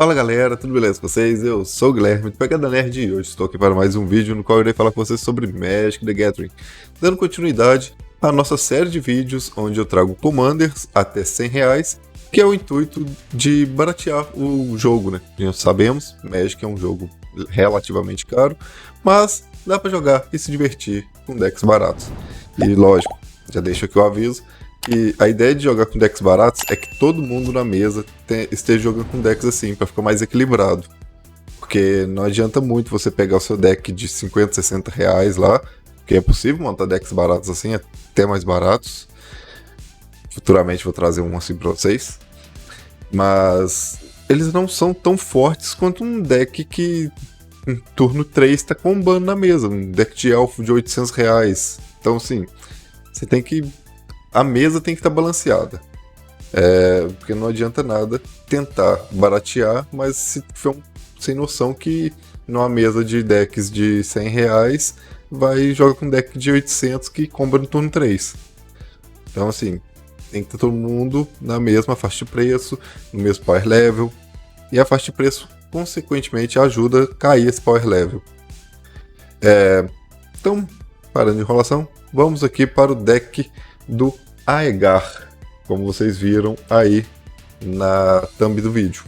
Fala galera, tudo beleza com vocês? Eu sou o Guilherme, do Pegada Nerd, e hoje estou aqui para mais um vídeo no qual eu irei falar com vocês sobre Magic the Gathering, dando continuidade à nossa série de vídeos onde eu trago Commanders até R$100, que é o intuito de baratear o jogo, né? Já sabemos, Magic é um jogo relativamente caro, mas dá para jogar e se divertir com decks baratos. E lógico, já deixo aqui o aviso, que a ideia de jogar com decks baratos é que todo mundo na mesa esteja jogando com decks assim, para ficar mais equilibrado. Porque não adianta muito você pegar o seu deck de 50, 60 reais lá, que é possível montar decks baratos assim, até mais baratos. Futuramente vou trazer um assim para vocês. Mas eles não são tão fortes quanto um deck que em turno 3 está combando na mesa. Um deck de elfo de 800 reais. Então assim, você tem que... A mesa tem que estar balanceada. Porque não adianta nada tentar baratear, mas se for sem noção que numa mesa de decks de R$100 vai jogar com deck de 800 que comba no turno 3. Então assim, tem que ter todo mundo na mesma faixa de preço, no mesmo power level, e a faixa de preço consequentemente ajuda a cair esse power level. Então, parando de enrolação, vamos aqui para o deck do Aegar, como vocês viram aí na thumb do vídeo.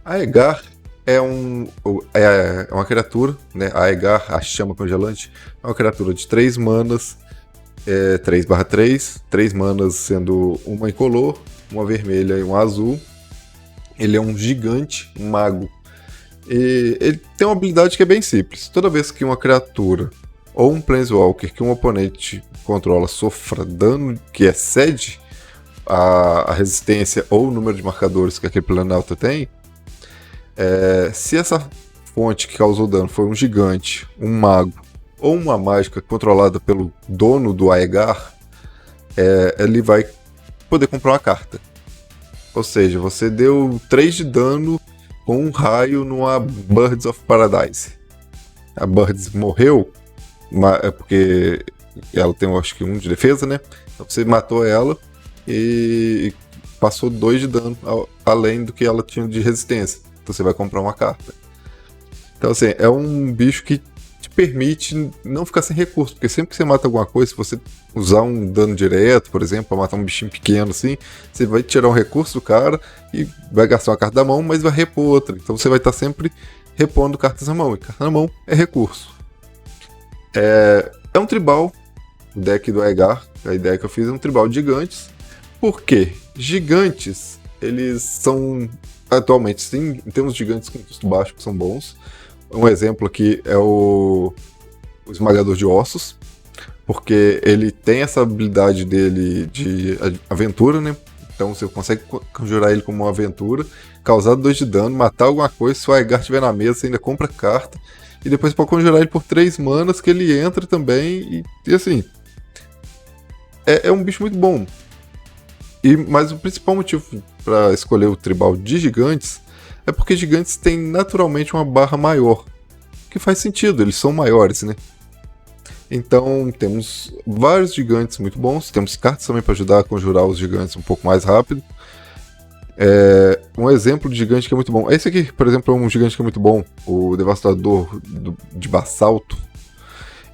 Aegar é uma criatura, né? Aegar, a chama congelante, é uma criatura de 3 manas, 3/3, 3 manas sendo uma incolor, uma vermelha e uma azul. Ele é um gigante, um mago. E ele tem uma habilidade que é bem simples. Toda vez que uma criatura ou um Planeswalker que um oponente controla sofra dano que excede a resistência ou o número de marcadores que aquele planalto tem, se essa fonte que causou dano foi um gigante, um mago ou uma mágica controlada pelo dono do Aegar, ele vai poder comprar uma carta. Ou seja, você deu 3 de dano com um raio numa Birds of Paradise. A Birds morreu, porque ela tem, acho que 1 de defesa, né? Então você matou ela e passou 2 de dano além do que ela tinha de resistência. Então você vai comprar uma carta. Então assim, é um bicho que te permite não ficar sem recurso, porque sempre que você mata alguma coisa, se você usar um dano direto, por exemplo, para matar um bichinho pequeno assim, você vai tirar um recurso do cara e vai gastar uma carta da mão, mas vai repor outra. Então você vai estar sempre repondo cartas na mão, e carta na mão é recurso. É um tribal, o deck do Aegar, a ideia que eu fiz é um tribal de gigantes. Por quê? Gigantes, eles são, atualmente sim, temos gigantes com custo baixo que são bons. Um exemplo aqui é o Esmagador de Ossos, porque ele tem essa habilidade dele de aventura, né? Então você consegue conjurar ele como uma aventura, causar 2 de dano, matar alguma coisa, se o Aegar estiver na mesa, você ainda compra carta. E depois pode conjurar ele por 3 manas, que ele entra também, e assim... É um bicho muito bom. Mas o principal motivo para escolher o tribal de gigantes é porque gigantes têm naturalmente uma barra maior. Que faz sentido, eles são maiores, né? Então temos vários gigantes muito bons, temos cartas também para ajudar a conjurar os gigantes um pouco mais rápido. Um exemplo de gigante que é muito bom. Esse aqui, por exemplo, é um gigante que é muito bom. O Devastador de Bassalto.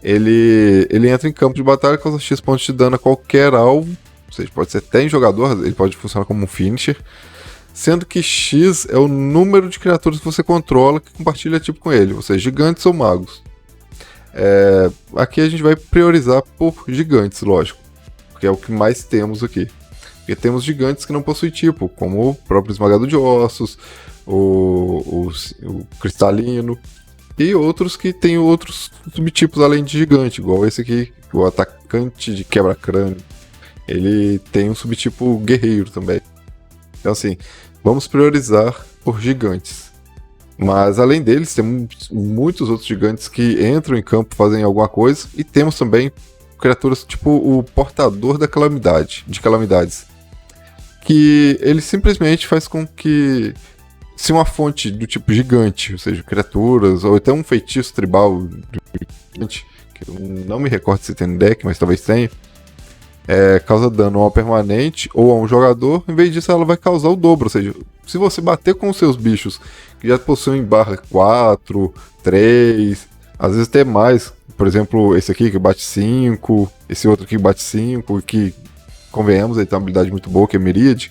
Ele entra em campo de batalha e causa X pontos de dano a qualquer alvo. Ou seja, pode ser até em jogador, ele pode funcionar como um finisher. Sendo que X é o número de criaturas que você controla que compartilha tipo com ele. Ou seja, gigantes ou magos. Aqui a gente vai priorizar por gigantes, lógico. Porque é o que mais temos aqui. Porque temos gigantes que não possuem tipo, como o próprio Esmagador de Ossos, o Cristalino, e outros que tem outros subtipos além de gigante, igual esse aqui, o Atacante de Quebra-Crânio. Ele tem um subtipo guerreiro também. Então assim, vamos priorizar por gigantes. Mas além deles, temos muitos outros gigantes que entram em campo, fazem alguma coisa, e temos também criaturas tipo o Portador de Calamidades, que ele simplesmente faz com que, se uma fonte do tipo gigante, ou seja, criaturas, ou até um feitiço tribal gigante, que eu não me recordo se tem no deck, mas talvez tenha, causa dano a uma permanente ou a um jogador, em vez disso ela vai causar o dobro, ou seja, Se você bater com os seus bichos que já possuem barra 4, 3, às vezes até mais, por exemplo, esse aqui que bate 5, esse outro aqui que bate 5, que, convenhamos, ele tem uma habilidade muito boa, que é Miríade,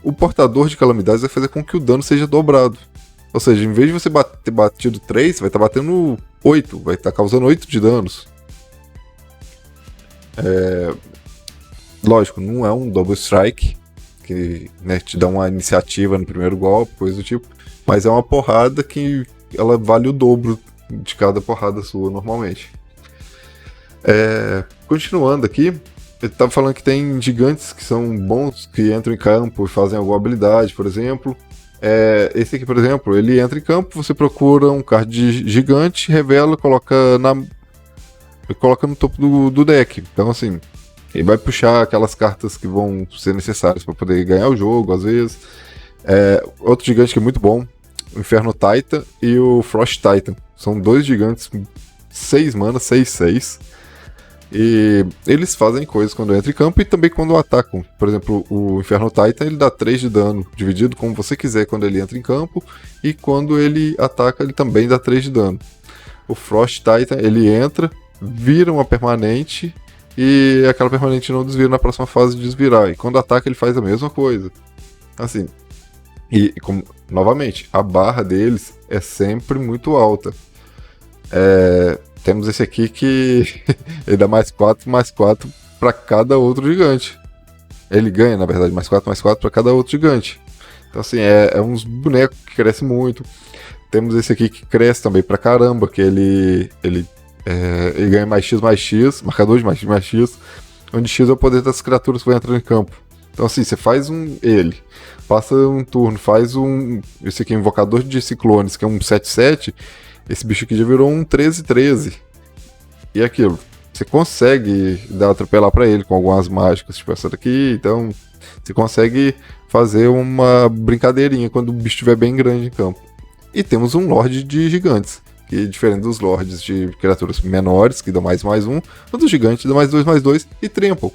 o portador de calamidades vai fazer com que o dano seja dobrado. Ou seja, em vez de você ter batido 3, você vai estar batendo 8, vai estar causando 8 de danos. Lógico, não é um Double Strike, que, né, te dá uma iniciativa no primeiro golpe, coisa do tipo, mas é uma porrada que ela vale o dobro de cada porrada sua normalmente. Continuando aqui, ele estava falando que tem gigantes que são bons, que entram em campo e fazem alguma habilidade, por exemplo. Esse aqui, por exemplo, ele entra em campo, você procura um card de gigante, revela, coloca no topo do deck. Então, assim, ele vai puxar aquelas cartas que vão ser necessárias para poder ganhar o jogo, às vezes. Outro gigante que é muito bom, o Inferno Titan e o Frost Titan. São dois gigantes 6 mana, 6/6. E eles fazem coisas quando entram em campo e também quando atacam. Por exemplo, o Inferno Titan ele dá 3 de dano, dividido como você quiser quando ele entra em campo. E quando ele ataca, ele também dá 3 de dano. O Frost Titan, ele entra, vira uma permanente e aquela permanente não desvira na próxima fase de desvirar. E quando ataca, ele faz a mesma coisa. Assim, novamente, a barra deles é sempre muito alta. Temos esse aqui que ele dá mais 4 para cada outro gigante. Ele ganha, na verdade, mais 4 para cada outro gigante. Então, assim, é uns bonecos que crescem muito. Temos esse aqui que cresce também pra caramba, que ele ganha mais X, marcador de mais X, onde X é o poder das criaturas que vão entrar em campo. Então, assim, você faz ele, passa um turno, faz esse aqui, invocador de ciclones, que é um 7/7, esse bicho aqui já virou um 13/13. E aquilo, você consegue atropelar pra ele com algumas mágicas, tipo essa daqui, então você consegue fazer uma brincadeirinha quando o bicho estiver bem grande em campo. E temos um Lorde de gigantes, que diferente dos Lords de criaturas menores, que dão mais 1, o dos gigantes dá mais 2 e Trample,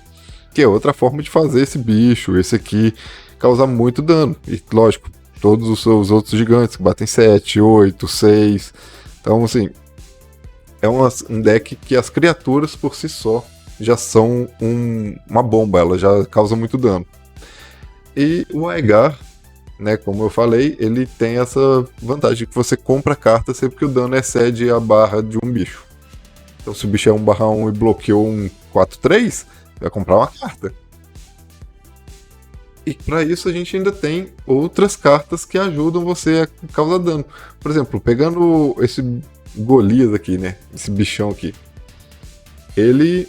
que é outra forma de fazer esse bicho, esse aqui, causar muito dano. E lógico, todos os seus outros gigantes que batem 7, 8, 6. Então, assim, é um deck que as criaturas por si só já são uma bomba, ela já causa muito dano. E o Aegar, né, como eu falei, ele tem essa vantagem que você compra carta sempre que o dano excede a barra de um bicho. Então, se o bicho é 1/1 e bloqueou um 4/3, vai comprar uma carta. E para isso a gente ainda tem outras cartas que ajudam você a causar dano. Por exemplo, pegando esse Golias aqui, né? Esse bichão aqui. Ele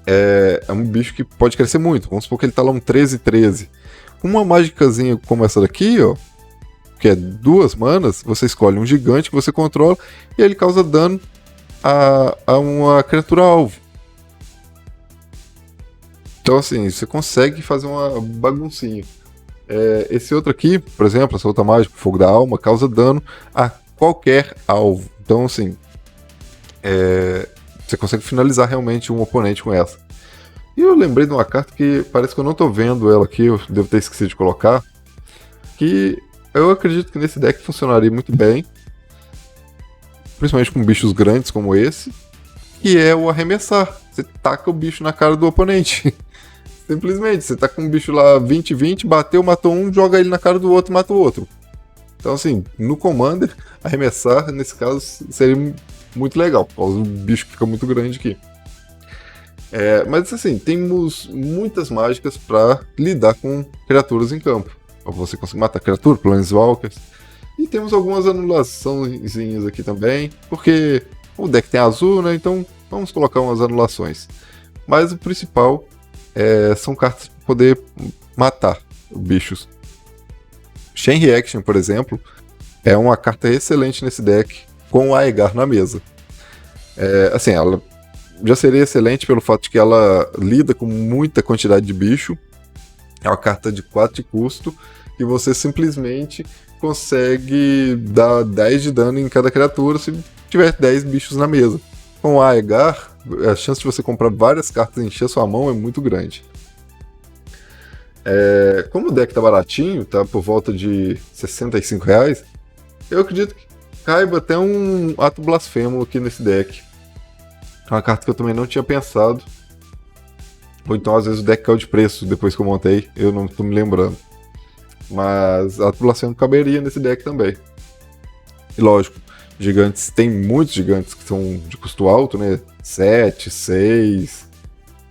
é um bicho que pode crescer muito. Vamos supor que ele tá lá um 13/13. Uma mágicazinha como essa daqui, ó, que é 2 manas, você escolhe um gigante que você controla e ele causa dano a uma criatura alvo. Então, assim, você consegue fazer uma baguncinha. Esse outro aqui, por exemplo, essa outra mágica, Fogo da Alma, causa dano a qualquer alvo. Então, assim, você consegue finalizar realmente um oponente com essa. E eu lembrei de uma carta que parece que eu não tô vendo ela aqui, eu devo ter esquecido de colocar, que eu acredito que nesse deck funcionaria muito bem, principalmente com bichos grandes como esse, que é o Arremessar. Você taca o bicho na cara do oponente. Simplesmente, você tá com um bicho lá 20/20, bateu, matou um, joga ele na cara do outro e mata o outro. Então, assim, no Commander, Arremessar, nesse caso, seria muito legal, porque o bicho fica muito grande aqui. Mas, assim, temos muitas mágicas para lidar com criaturas em campo. Pra você conseguir matar criatura, Planeswalkers. E temos algumas anulaçõezinhas aqui também, porque o deck tem azul, né? Então, vamos colocar umas anulações. Mas o principal são cartas para poder matar bichos. Chain Reaction, por exemplo, é uma carta excelente nesse deck com o Aegar na mesa. Assim, ela já seria excelente pelo fato de que ela lida com muita quantidade de bicho. É uma carta de 4 de custo e você simplesmente consegue dar 10 de dano em cada criatura se tiver 10 bichos na mesa. Com o Aegar, a chance de você comprar várias cartas e encher sua mão é muito grande. Como o deck tá baratinho, tá por volta de R$ 65, eu acredito que caiba até um Ato Blasfemo aqui nesse deck. É uma carta que eu também não tinha pensado. Ou então às vezes o deck caiu de preço depois que eu montei, eu não tô me lembrando. Mas Ato Blasfemo caberia nesse deck também. E lógico, gigantes, tem muitos gigantes que são de custo alto, né? 7, 6.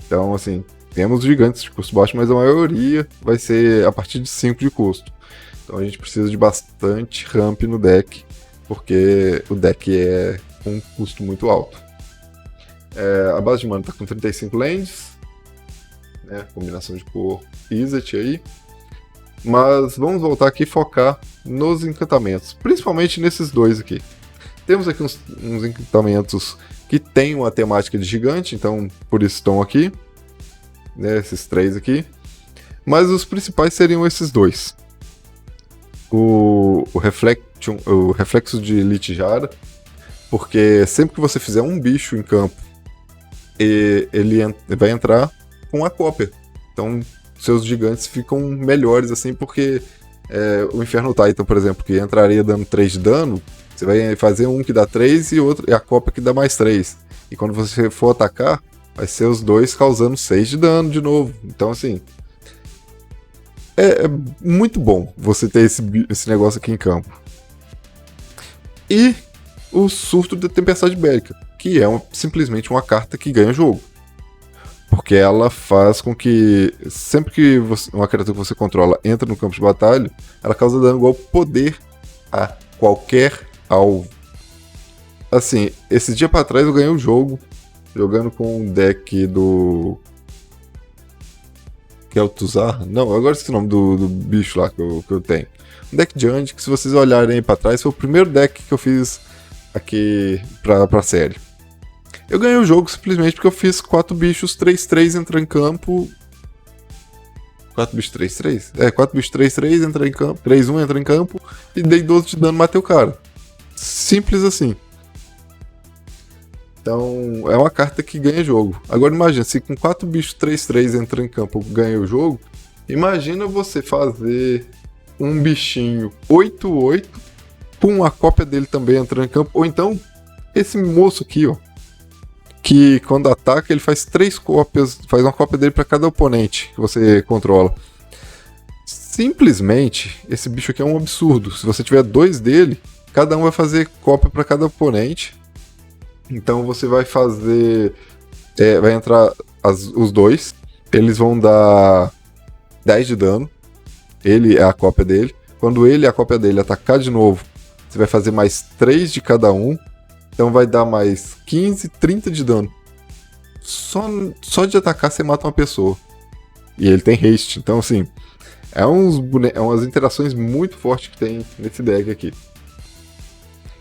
Então, assim, temos gigantes de custo baixo, mas a maioria vai ser a partir de 5 de custo. Então a gente precisa de bastante ramp no deck, porque o deck é com um custo muito alto. A base de mana está com 35 lands, né? Combinação de cor Izzet aí. Mas vamos voltar aqui e focar nos encantamentos, principalmente nesses dois aqui. Temos aqui uns encantamentos que tem uma temática de gigante, então por isso estão aqui, né, esses três aqui. Mas os principais seriam esses dois. O Reflexo de Littjara, porque sempre que você fizer um bicho em campo, ele vai entrar com a cópia. Então seus gigantes ficam melhores assim, porque o Inferno Titan, por exemplo, que entraria dando 3 de dano, você vai fazer um que dá 3 e outro, e a cópia que dá mais 3. E quando você for atacar, vai ser os dois causando 6 de dano de novo. Então, assim, é muito bom você ter esse negócio aqui em campo. E o Surto da Tempestade Bélica, que é simplesmente uma carta que ganha jogo. Porque ela faz com que, sempre que uma criatura que você controla entra no campo de batalha, ela causa dano igual poder a qualquer alvo. Assim, esse dia pra trás eu ganhei o jogo jogando com um deck do Kel'Thuzar? Não, agora esqueci o nome do bicho lá que eu tenho. Um deck de Andi, que se vocês olharem aí pra trás, foi o primeiro deck que eu fiz aqui pra série. Eu ganhei o jogo simplesmente porque eu fiz 4 bichos 3-3 entrar em campo. 4 bichos 3-3? 4 bichos 3-3 entrar em campo. 3-1 entra em campo. E dei 12 de dano e matei o cara. Simples assim. Então é uma carta que ganha jogo. Agora imagina, se com 4 bichos 3-3 entra em campo ganha o jogo. Imagina você fazer um bichinho 8-8. Com a cópia dele também entrando em campo. Ou então esse moço aqui, ó. Que quando ataca ele faz 3 cópias, faz uma cópia dele para cada oponente que você controla. Simplesmente, esse bicho aqui é um absurdo. Se você tiver 2 dele, cada um vai fazer cópia para cada oponente. Então você vai fazer, vai entrar os 2, eles vão dar 10 de dano. Ele é a cópia dele. Quando ele e a cópia dele atacar de novo, você vai fazer mais 3 de cada um. Então vai dar mais 15, 30 de dano. Só de atacar você mata uma pessoa. E ele tem haste. Então, assim, umas interações muito fortes que tem nesse deck aqui.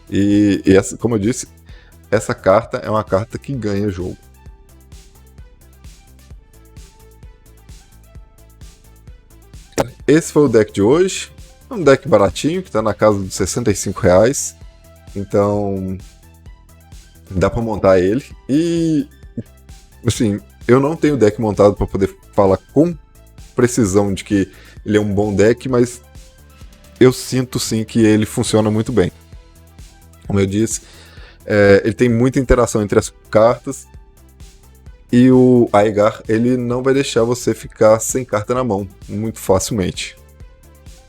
E essa, como eu disse, essa carta é uma carta que ganha jogo. Esse foi o deck de hoje. É um deck baratinho, que está na casa dos R$65. Então dá pra montar ele. E assim, eu não tenho deck montado pra poder falar com precisão de que ele é um bom deck, mas eu sinto sim que ele funciona muito bem. Como eu disse, ele tem muita interação entre as cartas. E o Aegar, ele não vai deixar você ficar sem carta na mão muito facilmente.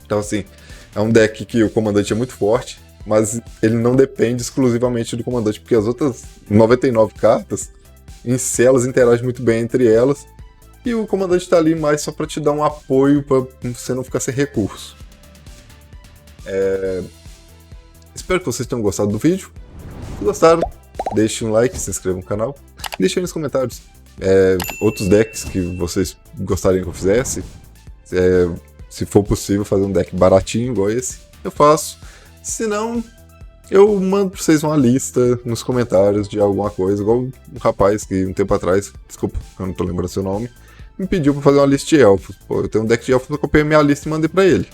Então assim, é um deck que o comandante é muito forte, mas ele não depende exclusivamente do comandante, porque as outras 99 cartas em si elas interagem muito bem entre elas, e o comandante está ali mais só para te dar um apoio para você não ficar sem recurso. Espero que vocês tenham gostado do vídeo. Se gostaram, deixem um like, se inscrevam no canal, deixem aí nos comentários outros decks que vocês gostariam que eu fizesse. Se for possível fazer um deck baratinho igual esse, eu faço. Se não, eu mando pra vocês uma lista nos comentários de alguma coisa, igual um rapaz que um tempo atrás, desculpa, eu não tô lembrando seu nome, me pediu pra fazer uma lista de elfos. Pô, eu tenho um deck de elfos, eu copiei a minha lista e mandei pra ele.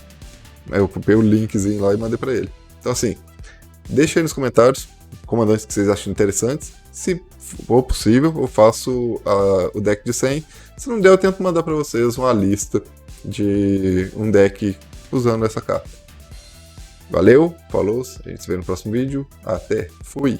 Eu copiei o linkzinho lá e mandei pra ele. Então assim, deixa aí nos comentários comandantes que vocês acham interessantes. Se for possível, eu faço o deck de 100. Se não der, eu tento mandar pra vocês uma lista de um deck usando essa carta. Valeu, falou, a gente se vê no próximo vídeo. Até, fui!